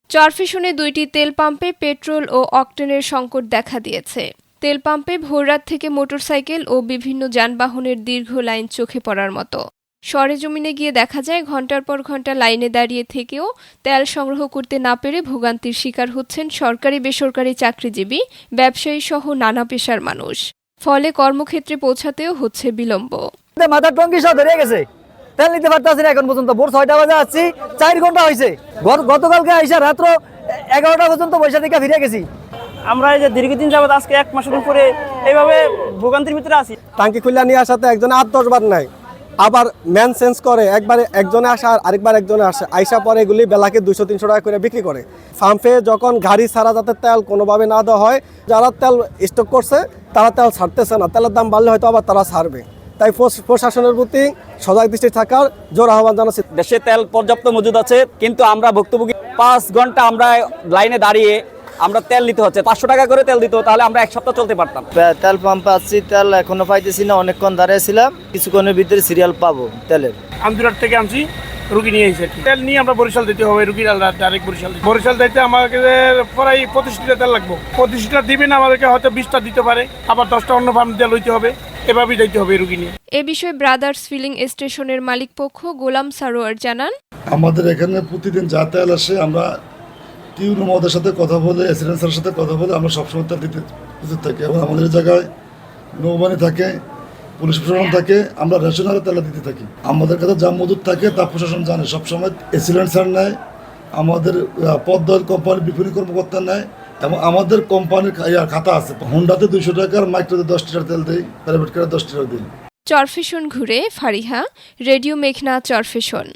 চরফ্যাশনে ২টি তেল পাম্পে পেট্রোল ও অকটেনের সংকট দেখা দিয়েছে। তেল পাম্পে ভোররাত থেকে মোটরসাইকেল ও বিভিন্ন যানবাহনের দীর্ঘ লাইন চোখে পড়ার মতো। সরেজমিনে গিয়ে দেখা যায় ঘণ্টার পর ঘণ্টা লাইনে দাঁড়িয়ে থেকেও তেল সংগ্রহ করতে না পেরে ভোগান্তির শিকার হচ্ছেন সরকারি বেসরকারি চাকরিজীবী, ব্যবসায়ী সহ নানা পেশার মানুষ। ফলে কর্মক্ষেত্রে পৌঁছাতেও হচ্ছে বিলম্ব। মাথার টঙ্কি সব ধরে গেছে, তেল নিতে পারতেছি না এখন পর্যন্ত। ভোর 6টা বাজে আসছি, 4 ঘন্টা হয়েছে। গতকালকে আইসা রাত্র 11টা পর্যন্ত পয়সা থেকে ফিরে গেছি। আমরা এই যে দীর্ঘদিন যাবত আজকে 1 মাসের উপরে এইভাবে ভোগান্তির ভিতরে আছি। টাঙ্কি খুলে নিয়ে আসাতে একজনে 8-10 বার নাই, আবার ম্যান চেঞ্জ করে, একবার একজনে আসে আর আরেকবার একজনে আসে, আইসা পরে এগুলি বেলাকে 200-300 টাকা করে বিক্রি করে। পাম্পে যখন গাড়ি ছাড়া যাতে তেল কোনোভাবে না দেওয়া হয়, যারা তেল স্টক করছে তারা তেল ছাড়তেছে না, তেলের দাম বাড়লে হয়তো আবার তারা ছাড়বে। তাই প্রশাসনের প্রতি সজাগ দৃষ্টি থাকার জোর আহ্বান জানাচ্ছি। দেশে তেল পর্যাপ্ত মজুদ আছে, কিন্তু আমরা ভুক্তভোগী। 5 ঘন্টা আমরা লাইনে দাঁড়িয়ে আমরা তেল নিতে হচ্ছে। 500 টাকা করে তেল দিত, তাহলে আমরা 1 সপ্তাহ চলতে পারতাম। তেল পাম্পে আসছি, তেল এখনো পাইতেছি না। অনেকক্ষণ দাঁড়িয়েছিলাম, কিছুক্ষণের ভিতরে সিরিয়াল পাবো তেলের। আমজুরাট থেকে আনছি, রুগী নিয়ে এসেছি। তেল নিয়ে আমরা বরিশাল দিতে হবে, রুগীর ডাইরেক্ট বরিশাল দিতে আমাদের প্রায় 25 লিটার তেল লাগবে। 25 লিটার দিবে না, আমাদেরকে হয়তো 20টা দিতে পারে, আবার 10টা অন্য ফার্ম তেল হইতে হবে, এভাবেই দিতে হবে রুগী নিয়ে। এ বিষয়ে ব্রাদার্স ফিলিং স্টেশনের মালিক পক্ষ গোলাম সারোয়ার জানান, আমাদের এখানে প্রতিদিন যা তেল আসে, আমরা টিউন মদের সাথে কথা বলে, এসিডেন্সের সাথে কথা বলে আমরা সবসময় তেল দিতে প্রস্তুত থাকি। এবং আমাদের জায়গায় নৌবাহিনী থাকে, পুলিশ প্রশাসন থাকে, আমরা রেশনারে তেল দিতে থাকি। আমাদের কাছে যা মজুদ থাকে তা প্রশাসন জানে। সবসময় এসিডেন্সার নেয়, আমাদের পদ্মর কোম্পানির বিপণী কর্মকর্তা নেয়, এবং আমাদের কোম্পানির খাতা আছে। হোন্ডাতে 200 টাকার, মাইক্রোতে 10 লিটার তেল দেয়, প্রাইভেট কারে 10 লিটার দিই। চরফ্যাশন ঘুরে ফারিহা, রেডিও মেঘনা, চরফ্যাশন।